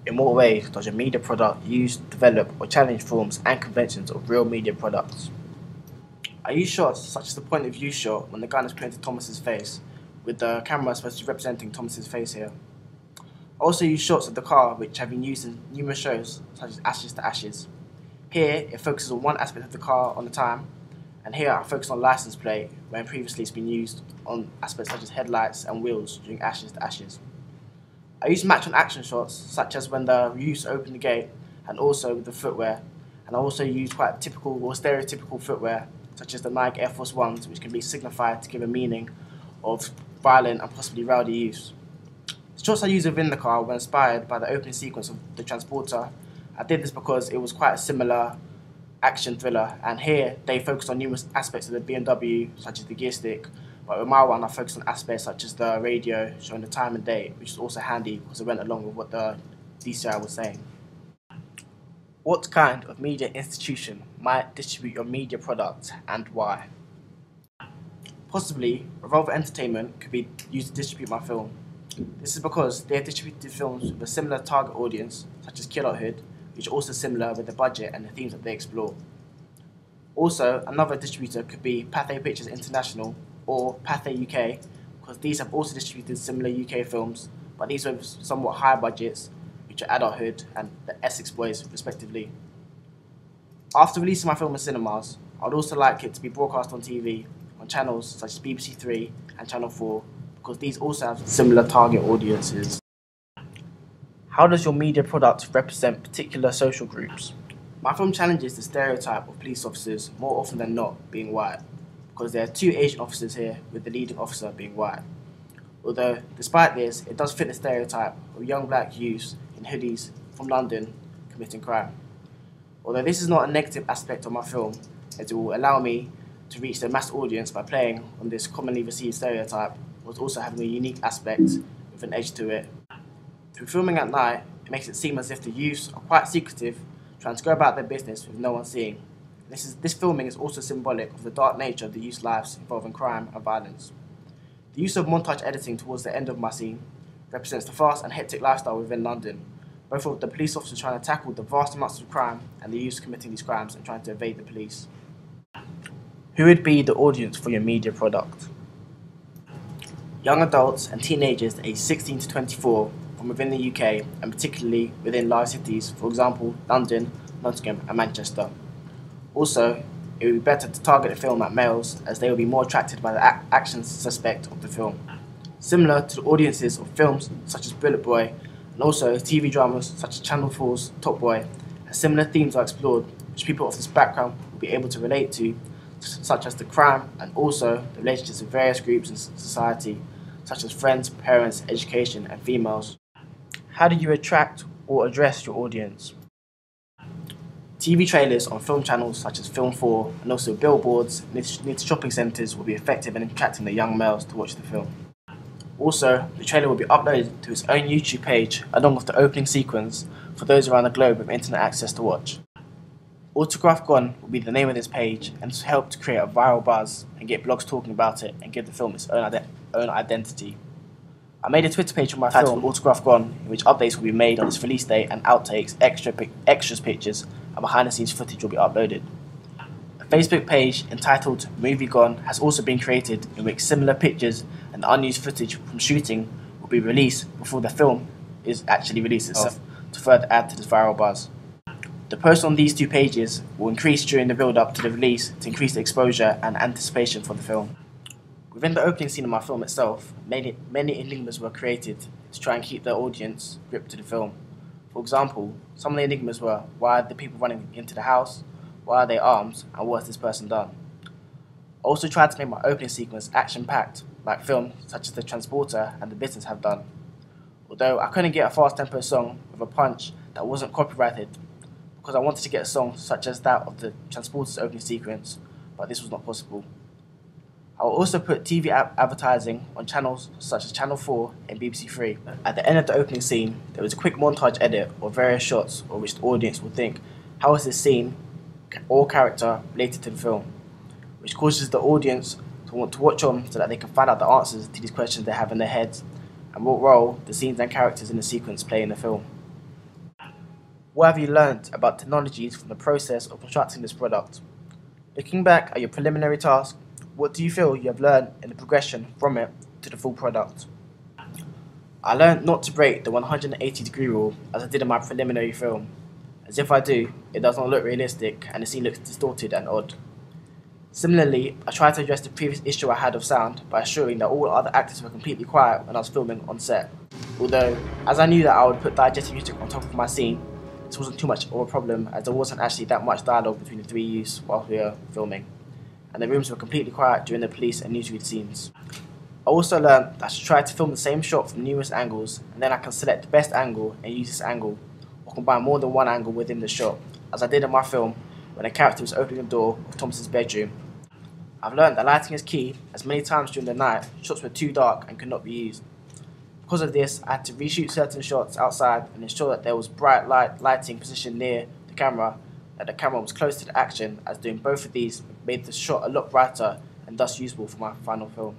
In what ways does your media product use, develop, or challenge forms and conventions of real media products? I use shots such as the point of view shot when the gun is pointed to Thomas's face, with the camera supposed to be representing Thomas's face here. I also use shots of the car which have been used in numerous shows, such as Ashes to Ashes. Here, it focuses on one aspect of the car on the time, and here I focus on license plate, when previously it's been used on aspects such as headlights and wheels during Ashes to Ashes. I use match on action shots, such as when the youths open the gate, and also with the footwear, and I also use quite typical or stereotypical footwear, such as the Nike Air Force Ones, which can be signified to give a meaning of violent and possibly rowdy youths. The shots I use within the car were inspired by the opening sequence of the Transporter. I did this because it was quite a similar action thriller, and here they focused on numerous aspects of the BMW, such as the gear stick, but with my one I focused on aspects such as the radio showing the time and date, which is also handy because it went along with what the DCI was saying. What kind of media institution might distribute your media product and why? Possibly, Revolver Entertainment could be used to distribute my film. This is because they have distributed films with a similar target audience, such as Kidulthood, which are also similar with the budget and the themes that they explore. Also, another distributor could be Pathé Pictures International or Pathé UK, because these have also distributed similar UK films, but these with somewhat higher budgets, which are Adulthood and the Essex Boys, respectively. After releasing my film in cinemas, I'd also like it to be broadcast on TV on channels such as BBC Three and Channel 4, because these also have similar target audiences. How does your media product represent particular social groups? My film challenges the stereotype of police officers more often than not being white, because there are two Asian officers here, with the leading officer being white. Although, despite this, it does fit the stereotype of young black youths in hoodies from London committing crime. Although this is not a negative aspect of my film, as it will allow me to reach the mass audience by playing on this commonly received stereotype, whilst also having a unique aspect with an edge to it. Through filming at night, it makes it seem as if the youths are quite secretive, trying to go about their business with no one seeing. This filming is also symbolic of the dark nature of the youth's lives involving crime and violence. The use of montage editing towards the end of my scene represents the fast and hectic lifestyle within London, both of the police officers trying to tackle the vast amounts of crime and the youths committing these crimes and trying to evade the police. Who would be the audience for your media product? Young adults and teenagers aged 16 to 24 from within the UK, and particularly within large cities, for example London, Nottingham and Manchester. Also, it would be better to target the film at males, as they will be more attracted by the action suspect of the film. Similar to the audiences of films such as Bullet Boy, and also TV dramas such as Channel 4's Top Boy, as similar themes are explored which people of this background will be able to relate to, such as the crime and also the relationships of various groups in society, such as friends, parents, education and females. How do you attract or address your audience? TV trailers on film channels such as Film 4 and also billboards near shopping centres will be effective in attracting the young males to watch the film. Also, the trailer will be uploaded to its own YouTube page along with the opening sequence for those around the globe with internet access to watch. Autograph Gone will be the name of this page, and to help to create a viral buzz and get blogs talking about it and give the film its own identity. I made a Twitter page for my film Autograph Gone, in which updates will be made on its release date and outtakes, extras pictures and behind the scenes footage will be uploaded. A Facebook page entitled Movie Gone has also been created, in which similar pictures and unused footage from shooting will be released before the film is actually released itself, to further add to this viral buzz. The posts on these two pages will increase during the build-up to the release to increase the exposure and anticipation for the film. Within the opening scene of my film itself, many enigmas were created to try and keep the audience gripped to the film. For example, some of the enigmas were: why are the people running into the house, why are they armed, and what has this person done? I also tried to make my opening sequence action-packed, like films such as The Transporter and The Business have done. Although I couldn't get a fast-tempo song with a punch that wasn't copyrighted, because I wanted to get a song such as that of The Transporter's opening sequence, but this was not possible. I will also put TV advertising on channels such as Channel 4 and BBC Three. At the end of the opening scene, there was a quick montage edit of various shots of which the audience will think, how is this scene or character related to the film? Which causes the audience to want to watch on so that they can find out the answers to these questions they have in their heads and what role the scenes and characters in the sequence play in the film. What have you learnt about technologies from the process of constructing this product? Looking back at your preliminary task, what do you feel you have learned in the progression from it to the full product? I learned not to break the 180-degree rule as I did in my preliminary film, as if I do, it does not look realistic and the scene looks distorted and odd. Similarly, I tried to address the previous issue I had of sound by assuring that all other actors were completely quiet when I was filming on set. Although, as I knew that I would put diegetic music on top of my scene, this wasn't too much of a problem as there wasn't actually that much dialogue between the three youths while we were filming, and the rooms were completely quiet during the police and newsread scenes. I also learned that I should try to film the same shot from numerous angles, and then I can select the best angle and use this angle, or combine more than one angle within the shot, as I did in my film when a character was opening the door of Thomas's bedroom. I've learned that lighting is key, as many times during the night, shots were too dark and could not be used. Because of this, I had to reshoot certain shots outside and ensure that there was bright lighting positioned near the camera, that the camera was close to the action, as doing both of these made the shot a lot brighter and thus usable for my final film.